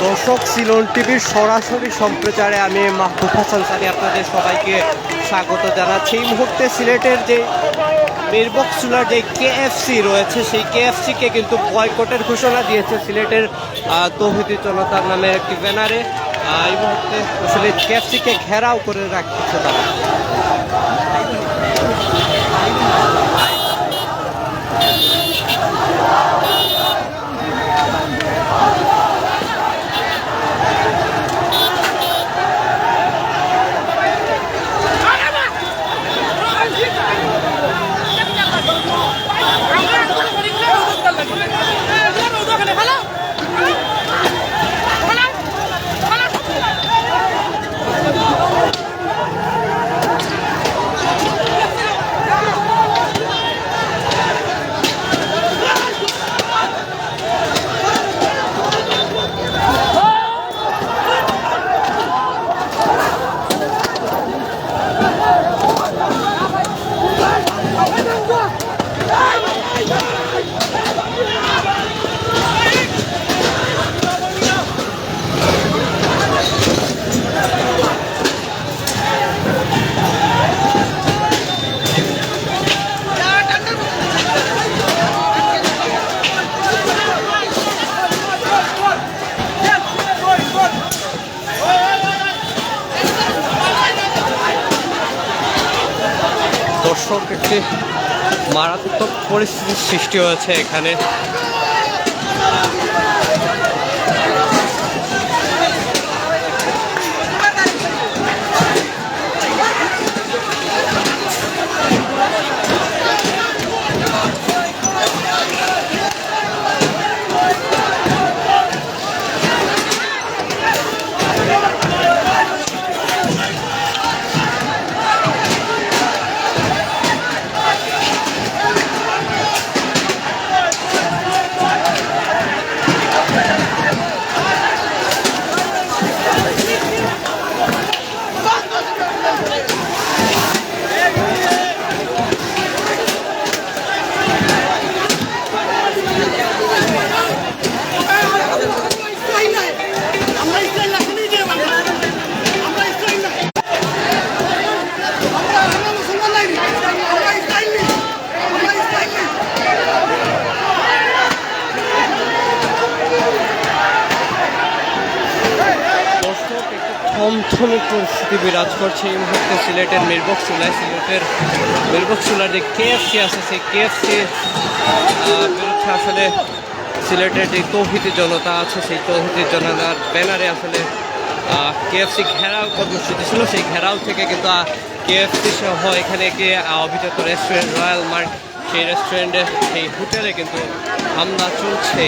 দর্শক, সিলন টিভির সরাসরি সম্প্রচারে আমি মাহবুব হাসান সানি আপনাদের সবাইকে স্বাগত জানাচ্ছি। এই মুহূর্তে সিলেটের যে মিরবক্সুলার যে কেএফসি রয়েছে, সেই কেএফসিকে কিন্তু বয়কটের ঘোষণা দিয়েছে সিলেটের তৌহিদি জনতার নামে একটি ব্যানারে। এই মুহূর্তে আসলে কেএফসিকে ঘেরাও করে রাখছে তারা। দর্শক, একটি মারাত্মক পরিস্থিতির সৃষ্টি হয়েছে এখানে। থমথমে পরিস্থিতি বিরাজ করছে এই মুহূর্তে সিলেটের মিরবক্সুলার যে কেএফসি আছে, সেই কেএফসির বিরুদ্ধে আসলে সিলেটের যে তৌহিদি জনতা আছে, সেই তৌহিদি জনতার ব্যানারে আসলে কেএফসি ঘেরাও কর্মসূচি ছিল। সেই ঘেরাও থেকে কিন্তু কেএফসি সহ এখানে গিয়ে অভিজাত রেস্টুরেন্ট রয়্যাল মার্ক, সেই রেস্টুরেন্টে, সেই হোটেলে কিন্তু হামলা চলছে।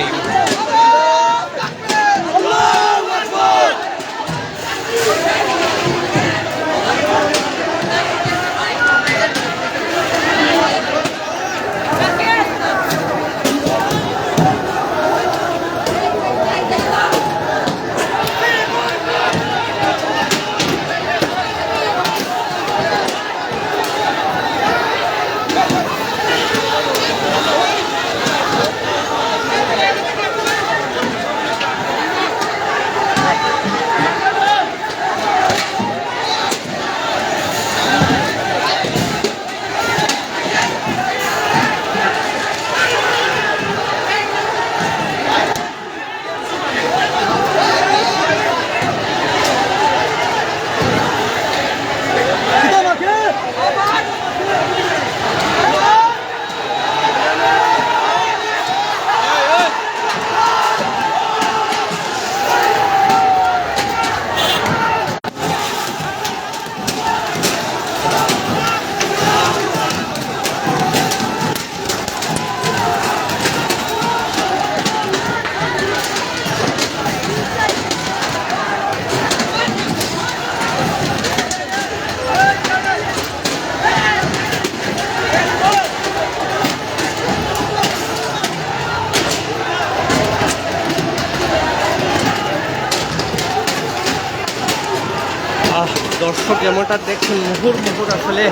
দর্শক, যেমনটা দেখছেন মুহুর্মুহুর আসলে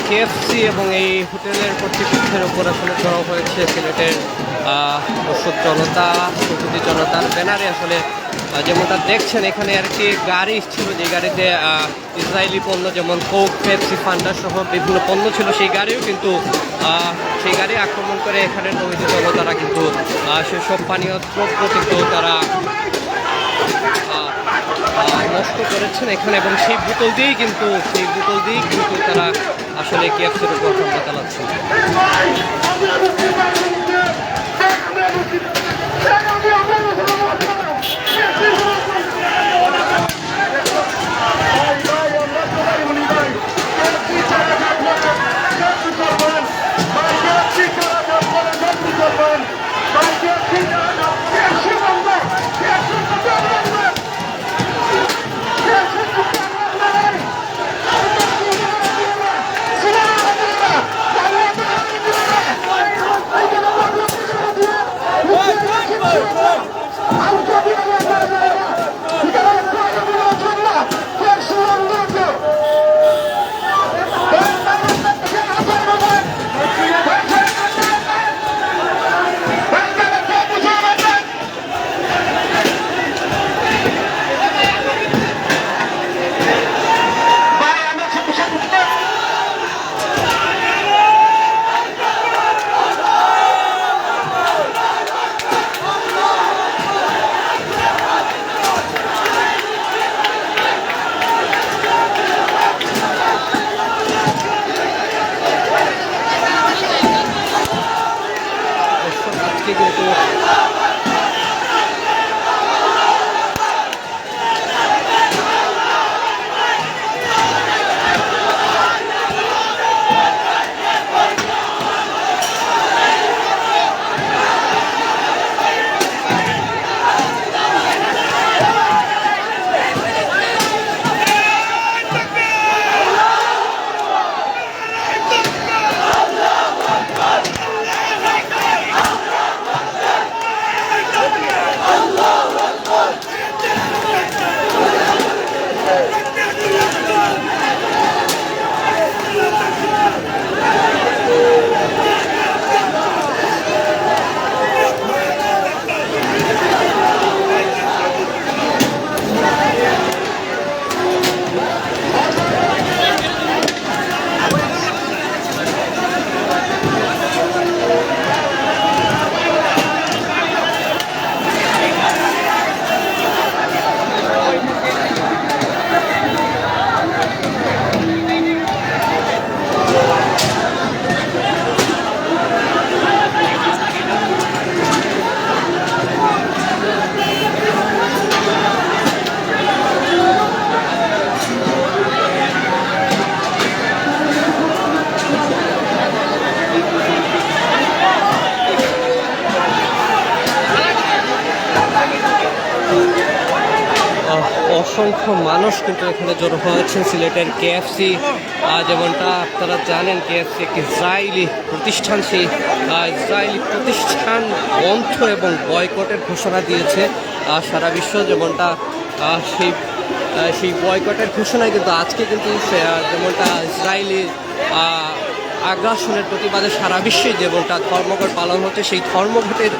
কেএফসি এবং এই হোটেলের কর্তৃপক্ষের ওপর আসলে চড়াও হয়েছে সিলেটের দর্শক জনতা, প্রকৃতি জনতার ব্যানারে আসলে যেমনটা দেখছেন এখানে আর কি গাড়ি ছিল, যে গাড়িতে ইসরায়েলি পণ্য যেমন কোক, পেপসি, ফান্ডা সহ বিভিন্ন পণ্য ছিল, সেই গাড়িও কিন্তু সেই গাড়ি আক্রমণ করে এখানে তৌহিদি জনতারা কিন্তু সেসব পানীয় দ্রব্য কিন্তু তারা নষ্ট করেছেন এখানে, এবং সেই বোতল দিয়েই কিন্তু তারা আসলে কেএফসির উপর হামলা চালাচ্ছেন। অসংখ্য মানুষ কিন্তু এখানে জড়ো হয়েছেন সিলেটের কেএফসি, যেমনটা আপনারা জানেন কেএফসি একটি ইসরায়েলি প্রতিষ্ঠান। সেই ইসরায়েলি প্রতিষ্ঠান বন্ধ এবং বয়কটের ঘোষণা দিয়েছে সারা বিশ্ব, যেমনটা সেই বয়কটের ঘোষণায় কিন্তু আজকে কিন্তু যেমনটা ইসরায়েলি আগ্রাসনের প্রতিবাদে সারা বিশ্বে যেমনটা ধর্মঘট পালন হচ্ছে, সেই ধর্মঘটের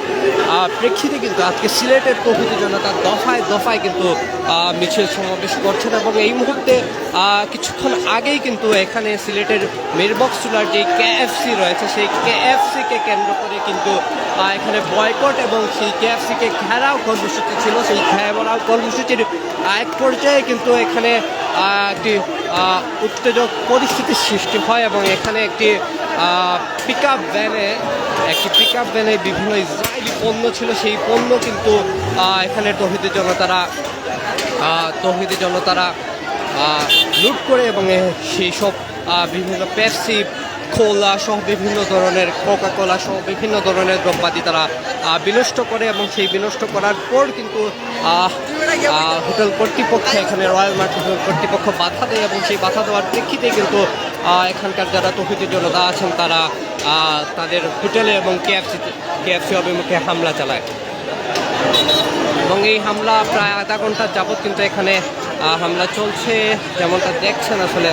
প্রেক্ষিতে কিন্তু আজকে সিলেটের তৌহিদি জনতা দফায় দফায় কিন্তু মিছিল সমাবেশ করছেন। এবং এই মুহূর্তে কিছুক্ষণ আগেই কিন্তু এখানে সিলেটের মিরবক্সুলার যে কেএফসি রয়েছে, সেই কেএফসিকে কেন্দ্র করে কিন্তু এখানে বয়কট এবং সেই কেএফসিকে ঘেরাও কর্মসূচি ছিল। সেই ঘেরাও কর্মসূচির এক পর্যায়ে কিন্তু এখানে একটি উত্তেজক পরিস্থিতির সৃষ্টি হয় এবং এখানে একটি পিক আপ ভ্যানে বিভিন্ন ইসরায়েলি পণ্য ছিল, সেই পণ্য কিন্তু এখানে তৌহিদি জনতারা লুট করে এবং সেই সব বিভিন্ন পেপসি, কোলা সহ বিভিন্ন ধরনের, কোকা কোলা সহ বিভিন্ন ধরনের দ্রব্যাদি তারা বিনষ্ট করে। এবং সেই বিনষ্ট করার পর কিন্তু হোটেল কর্তৃপক্ষ, এখানে রয়্যাল মার্ট হোটেল কর্তৃপক্ষ বাধা দেয় এবং সেই বাধা দেওয়ার প্রেক্ষিতে কিন্তু এখানকার যারা তৌহিদি জনতা আছেন তারা তাদের হোটেলে এবং কেএফসি অভিমুখে হামলা চালায়। এবং এই হামলা প্রায় আধা ঘন্টা যাবৎ কিন্তু এখানে হামলা চলছে যেমনটা দেখছেন আসলে।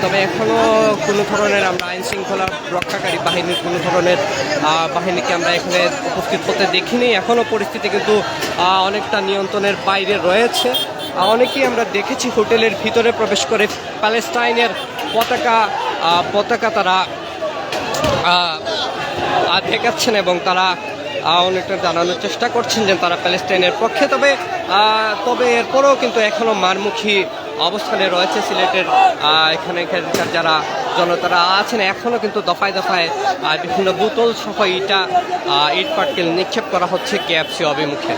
তবে এখনও কোনো ধরনের আমরা আইন শৃঙ্খলা রক্ষাকারী বাহিনীর কোনো ধরনের বাহিনীকে আমরা এখানে উপস্থিত হতে দেখিনি। এখনও পরিস্থিতি কিন্তু অনেকটা নিয়ন্ত্রণের বাইরে রয়েছে। অনেকেই আমরা দেখেছি হোটেলের ভিতরে প্রবেশ করে প্যালেস্টাইনের পতাকা তারা দেখাচ্ছেন এবং তারা অনেকটা জানানোর চেষ্টা করছেন যে তারা প্যালেস্টাইনের পক্ষে। তবে এরপরেও কিন্তু এখনও মারমুখী অবস্থানে রয়েছে সিলেটের এখানকার যারা জনতারা আছেন। এখনও কিন্তু দফায় দফায় বিভিন্ন বোতল সহ ইট পাটকেল নিক্ষেপ করা হচ্ছে কেএফসি অভিমুখে।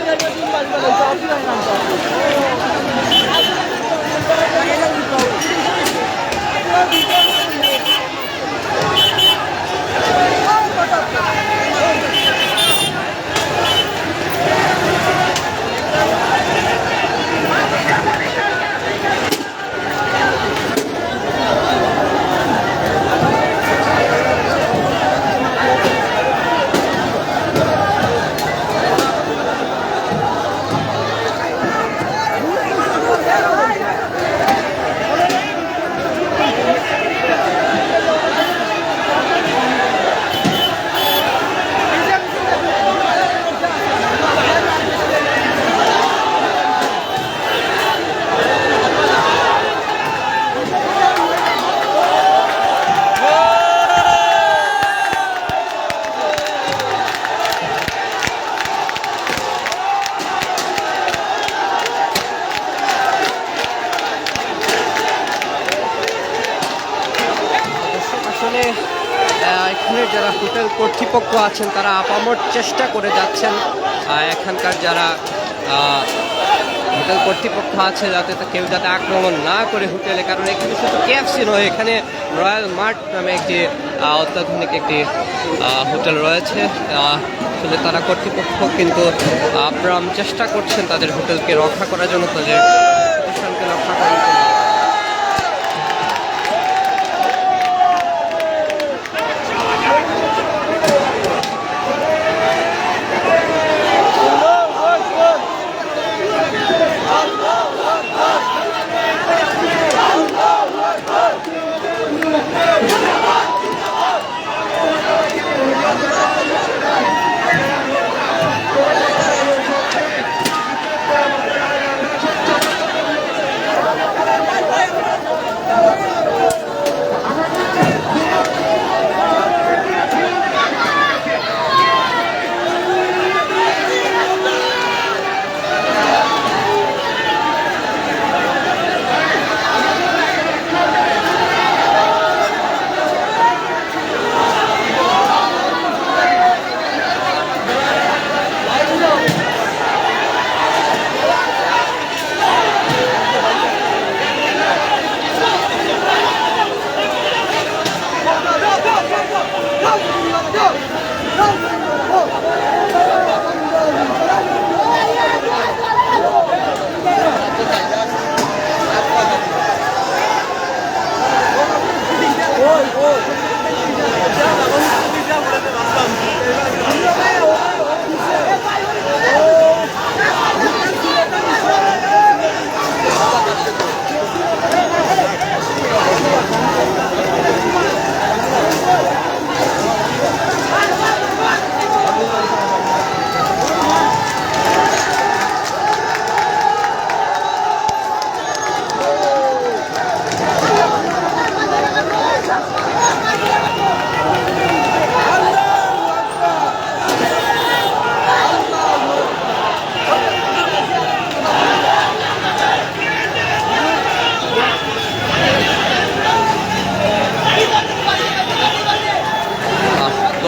এখানে যারা হোটেল কর্তৃপক্ষ আছেন তারা আপামর চেষ্টা করে যাচ্ছেন এখানকার যারা হোটেল কর্তৃপক্ষ আছে কেউ যাতে আক্রমণ না করে হোটেলে। কারণ এখানে শুধু কেএফসি নয়, এখানে রয়্যাল মার্ট নামে একটি অত্যাধুনিক একটি হোটেল রয়েছে। আসলে তারা কর্তৃপক্ষ কিন্তু আপ্রাণ চেষ্টা করছেন তাদের হোটেলকে রক্ষা করার জন্য, তাদের প্রতিষ্ঠানকে রক্ষা করার জন্য।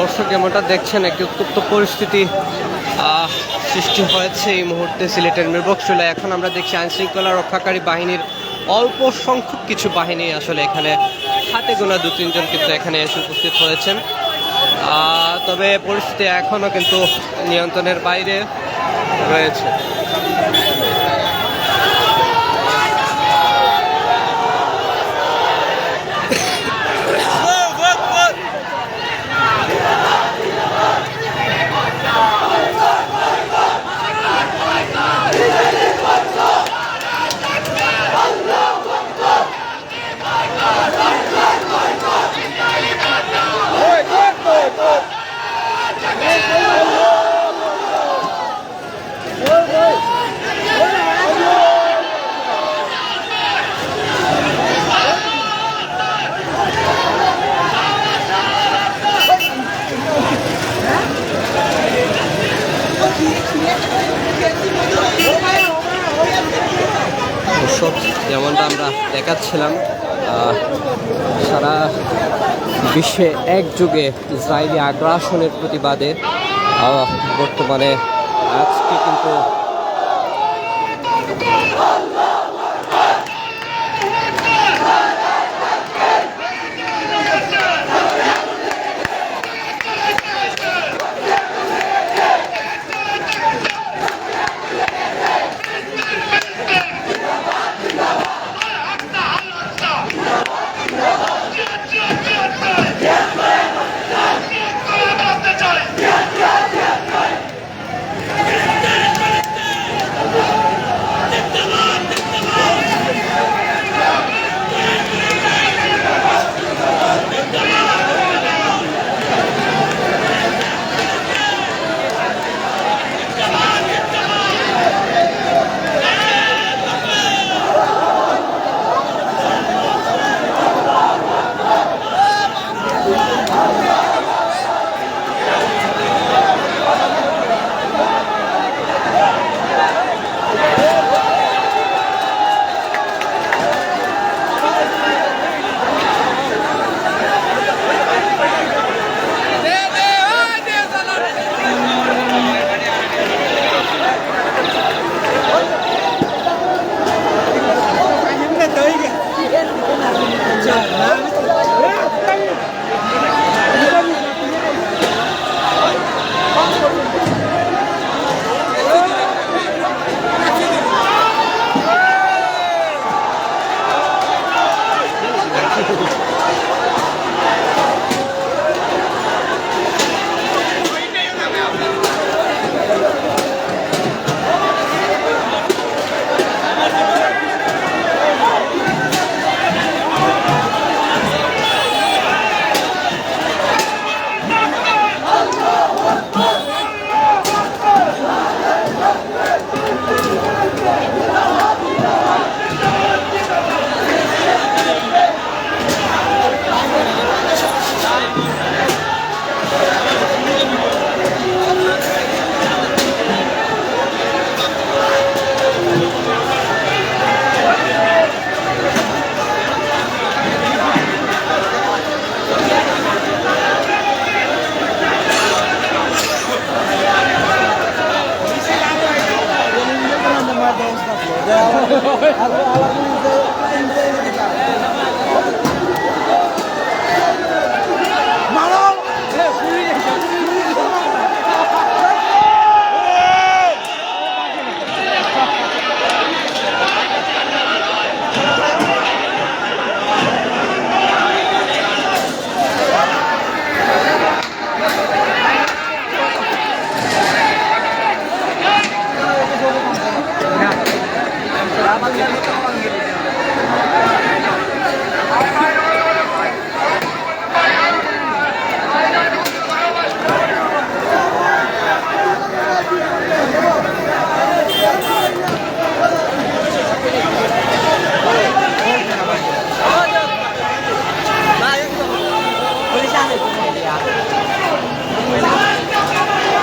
দর্শক যেমনটা দেখছেন একটি উত্তপ্ত পরিস্থিতি সৃষ্টি হয়েছে এই মুহূর্তে সিলেটের মিরবক্সুলায়। এখন আমরা দেখছি আইনশৃঙ্খলা রক্ষাকারী বাহিনীর অল্প সংখ্যক কিছু বাহিনী আসলে এখানে হাতে গোনা 2-3 জন কিন্তু এখানে এসে উপস্থিত হয়েছেন। তবে পরিস্থিতি এখনও কিন্তু নিয়ন্ত্রণের বাইরে রয়েছে। দেখাচ্ছিলাম সারা বিশ্বে একযোগে ইসরায়েলি আগ্রাসনের প্রতিবাদে বর্তমানে আজকে কিন্তু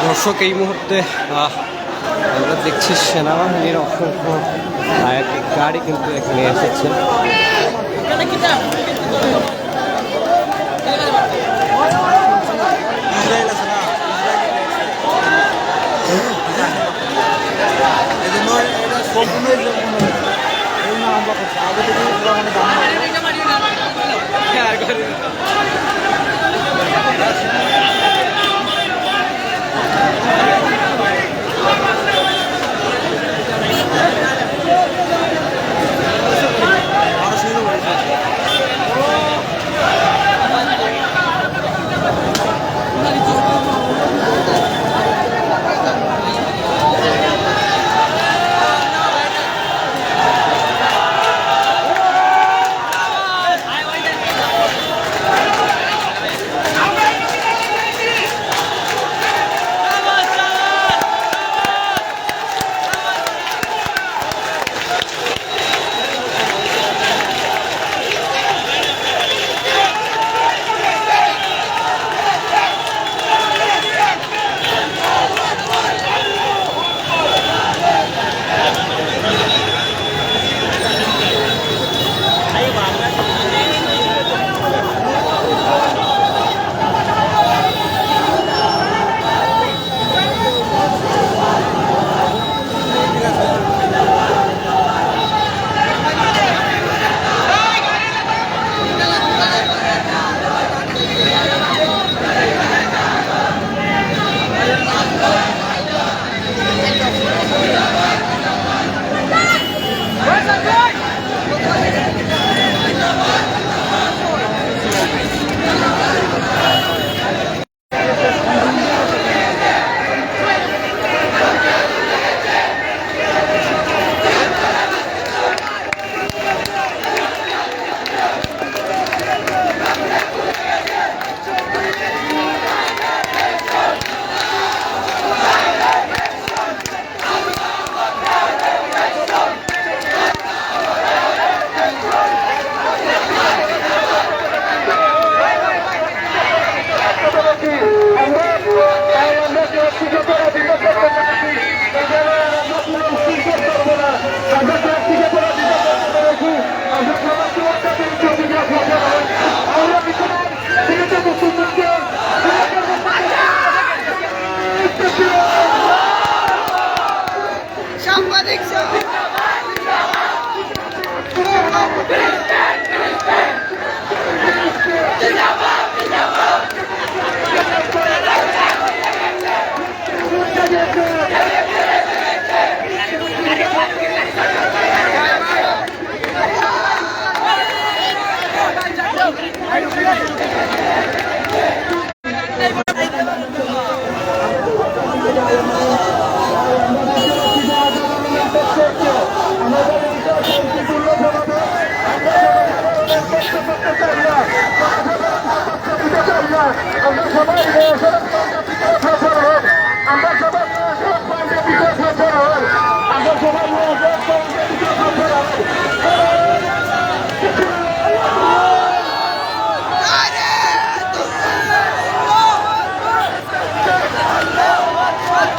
দর্শক এই মুহূর্তে আমরা দেখছি সেনাবাহিনীর অসংখ্য একটি গাড়ি কিন্তু এখানে এসেছে।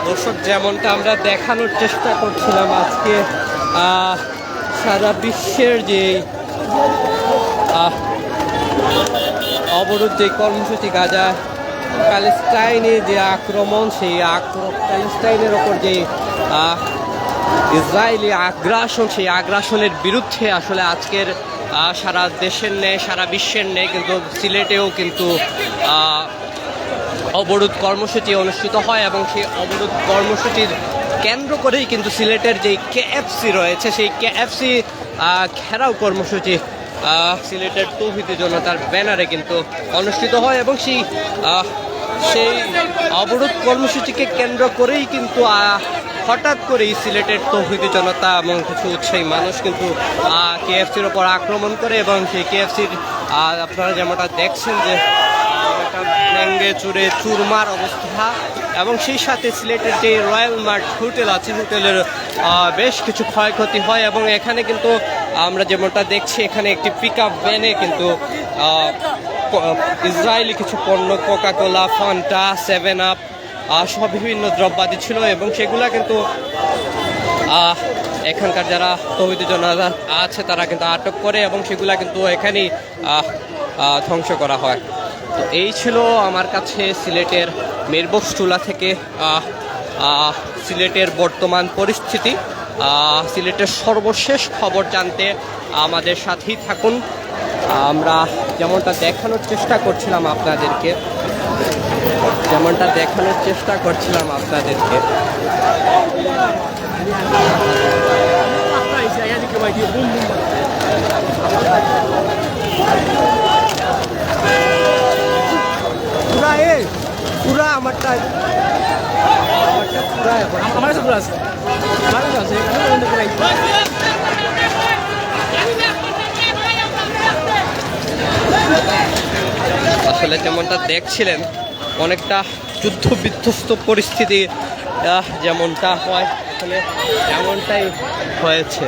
দর্শক, যেমনটা আমরা দেখানোর চেষ্টা করছিলাম আজকে সারা বিশ্বের যে অবরোধ, যে কর্মসূচি, গাজা প্যালেস্টাইনে যে আক্রমণ, সেই প্যালেস্টাইনের ওপর যে ইসরায়েলি আগ্রাসন, সেই আগ্রাসনের বিরুদ্ধে আসলে আজকের সারা দেশের নেই, সারা বিশ্বের নেই, কিন্তু সিলেটেও কিন্তু অবরোধ কর্মসূচি অনুষ্ঠিত হয় এবং সেই অবরোধ কর্মসূচির কেন্দ্র করেই কিন্তু সিলেটের যেই কেএফসি রয়েছে, সেই কেএফসি ঘেরাও কর্মসূচি সিলেটের তৌহিদি জনতার ব্যানারে কিন্তু অনুষ্ঠিত হয় এবং সেই অবরোধ কর্মসূচিকে কেন্দ্র করেই কিন্তু হঠাৎ করেই সিলেটের তৌহিদি জনতা এবং কিছু উৎসাহী মানুষ কিন্তু কেএফসির ওপর আক্রমণ করে এবং সেই কেএফসির আপনারা যেমনটা দেখছেন যে ভেঙ্গে চুরে চুরমার অবস্থা, এবং সেই সাথে সিলেটের যে রয়্যাল মার্ট হোটেল আছে, হোটেলের বেশ কিছু ক্ষয়ক্ষতি হয় এবং এখানে কিন্তু আমরা যেমনটা দেখছি এখানে একটি পিক আপ ভ্যানে কিন্তু ইসরায়েলি কিছু পণ্য, কোকাকোলা, ফান্টা, 7 আপ সব বিভিন্ন দ্রব্যাদি ছিল এবং সেগুলা কিন্তু এখানকার যারা তৌহিদি জনতা আছে তারা কিন্তু আটক করে এবং সেগুলা কিন্তু এখানেই ধ্বংস করা হয়। তো এই ছিল আমার কাছে সিলেটের মিরবক্সটুলা থেকে সিলেটের বর্তমান পরিস্থিতি। সিলেটের সর্বশেষ খবর জানতে আমাদের সাথেই থাকুন। আমরা যেমনটা দেখানোর চেষ্টা করছিলাম আপনাদেরকে, পুরা আমারটা আমার পুরা আছে, আসলে যেমনটা দেখছিলেন অনেকটা যুদ্ধ বিধ্বস্ত পরিস্থিতি যেমনটা হয় আসলে এমনটাই হয়েছে।